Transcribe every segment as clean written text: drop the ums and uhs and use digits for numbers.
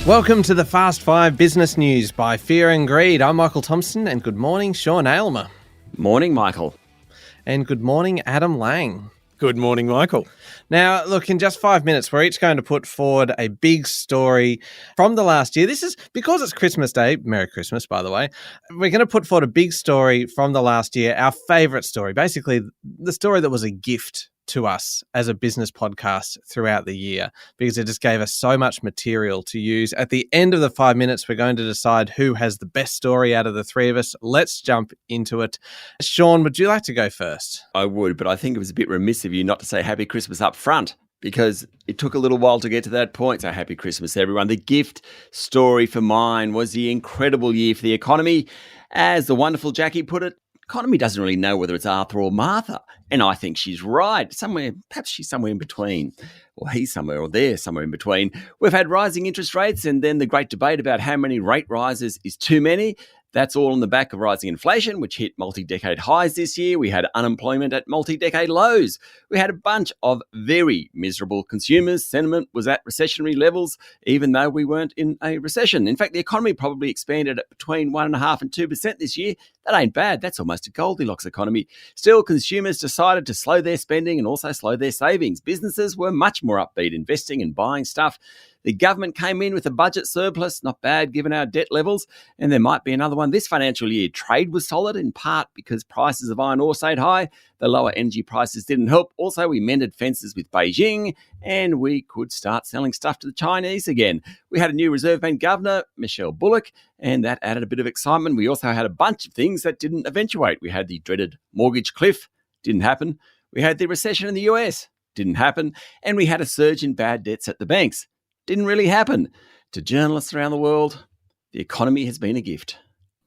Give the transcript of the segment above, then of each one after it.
Welcome to the Fast 5 Business News by Fear and Greed. I'm Michael Thompson, and good morning, Sean Aylmer. Morning, Michael. And good morning, Adam Lang. Good morning, Michael. Now, look, in just 5 minutes, we're each going to put forward a big story from the last year. This is because it's Christmas Day. Merry Christmas, by the way. We're going to put forward a big story from the last year, our favourite story, basically the story that was a gift to us as a business podcast throughout the year, because it just gave us so much material to use. At the end of the 5 minutes, we're going to decide who has the best story out of the three of us. Let's jump into it. Sean, would you like to go first? I would, but I think it was a bit remiss of you not to say Happy Christmas up front, because it took a little while to get to that point. So Happy Christmas, everyone. The gift story for mine was the incredible year for the economy. As the wonderful Jackie put it, economy doesn't really know whether it's Arthur or Martha. And I think she's right. Perhaps she's somewhere in between. Or he's somewhere, or they're somewhere in between. We've had rising interest rates, and then the great debate about how many rate rises is too many. That's all on the back of rising inflation, which hit multi-decade highs this year. We had unemployment at multi-decade lows. We had a bunch of very miserable consumers. Sentiment was at recessionary levels, even though we weren't in a recession. In fact, the economy probably expanded at between 1.5% and 2% this year. That ain't bad. That's almost a Goldilocks economy. Still, consumers decided to slow their spending and also slow their savings. Businesses were much more upbeat, investing and buying stuff. The government came in with a budget surplus, not bad given our debt levels, and there might be another one this financial year. Trade was solid, in part because prices of iron ore stayed high. The lower energy prices didn't help. Also, we mended fences with Beijing, and we could start selling stuff to the Chinese again. We had a new Reserve Bank governor, Michelle Bullock, and that added a bit of excitement. We also had a bunch of things that didn't eventuate. We had the dreaded mortgage cliff, didn't happen. We had the recession in the US, didn't happen. And we had a surge in bad debts at the banks. Didn't really happen. To journalists around the world, the economy has been a gift.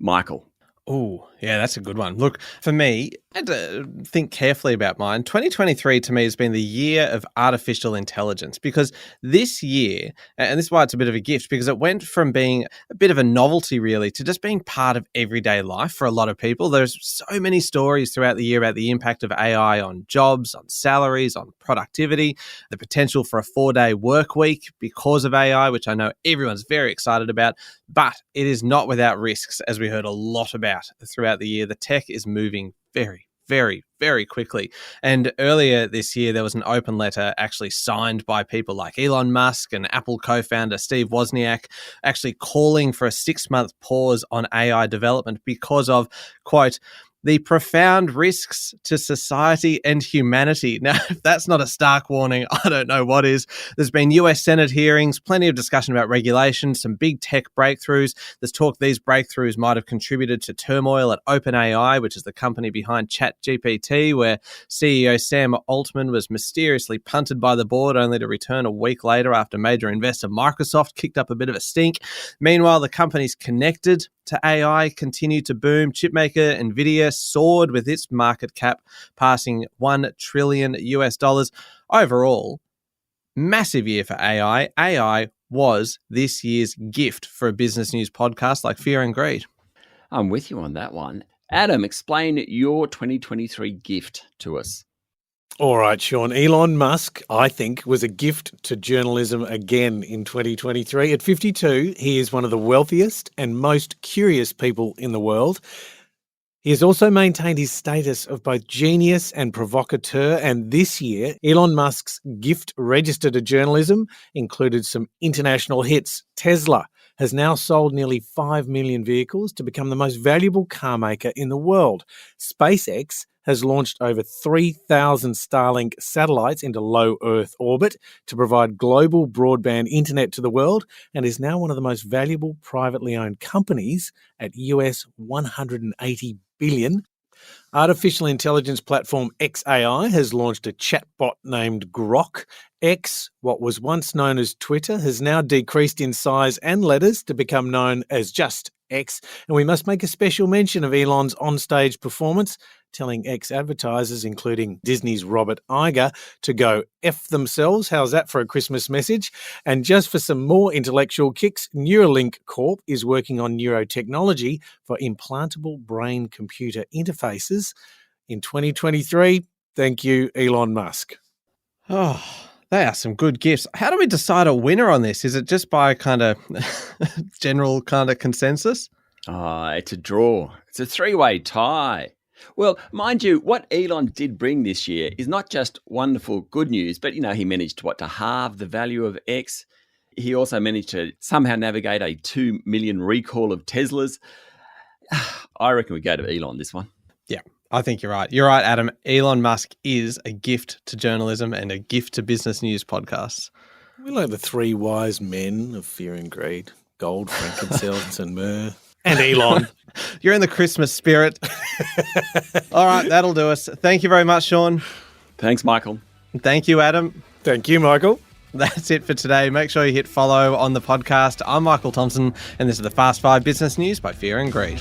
Michael. Oh, yeah, that's a good one. Look, for me, I had to think carefully about mine. 2023 to me has been the year of artificial intelligence, because this year, and this is why it's a bit of a gift, because it went from being a bit of a novelty really to just being part of everyday life for a lot of people. There's so many stories throughout the year about the impact of AI on jobs, on salaries, on productivity, the potential for a 4-day work week because of AI, which I know everyone's very excited about, but it is not without risks, as we heard a lot about throughout the year. The tech is moving very, very, very quickly. And earlier this year, there was an open letter actually signed by people like Elon Musk and Apple co-founder Steve Wozniak, actually calling for a 6-month pause on AI development because of, quote, the profound risks to society and humanity. Now, if that's not a stark warning, I don't know what is. There's been US Senate hearings, plenty of discussion about regulation, some big tech breakthroughs. There's talk these breakthroughs might have contributed to turmoil at OpenAI, which is the company behind ChatGPT, where CEO Sam Altman was mysteriously punted by the board only to return a week later after major investor Microsoft kicked up a bit of a stink. Meanwhile, the companies connected to AI continued to boom. Chipmaker Nvidia soared with its market cap passing $1 trillion US. Overall, massive year for AI. AI was this year's gift for a business news podcast like Fear and Greed. I'm with you on that one. Adam, explain your 2023 gift to us. All right, Sean. Elon Musk, I think, was a gift to journalism again in 2023. At 52, he is one of the wealthiest and most curious people in the world. He has also maintained his status of both genius and provocateur, and this year, Elon Musk's gift register to journalism included some international hits. Tesla has now sold nearly 5 million vehicles to become the most valuable car maker in the world. SpaceX has launched over 3,000 Starlink satellites into low Earth orbit to provide global broadband internet to the world, and is now one of the most valuable privately owned companies at US $180 billion. Artificial intelligence platform xAI has launched a chatbot named Grok. X, what was once known as Twitter, has now decreased in size and letters to become known as just X. And we must make a special mention of Elon's onstage performance, telling ex-advertisers, including Disney's Robert Iger, to go F themselves. How's that for a Christmas message? And just for some more intellectual kicks, Neuralink Corp is working on neurotechnology for implantable brain-computer interfaces. In 2023, thank you, Elon Musk. Oh, They are some good gifts. How do we decide a winner on this? Is it just by kind of general kind of consensus? It's a draw. It's a three-way tie. Well, mind you, what Elon did bring this year is not just wonderful good news, but, he managed to halve the value of X. He also managed to somehow navigate a 2 million recall of Teslas. I reckon we go to Elon this one. Yeah, I think you're right. You're right, Adam. Elon Musk is a gift to journalism and a gift to business news podcasts. We're like the three wise men of fear and greed: gold, frankincense, and myrrh. And Elon. You're in the Christmas spirit. All right, that'll do us. Thank you very much, Sean. Thanks, Michael. Thank you, Adam. Thank you, Michael. That's it for today. Make sure you hit follow on the podcast. I'm Michael Thompson, and this is the Fast 5 Business News by Fear and Greed.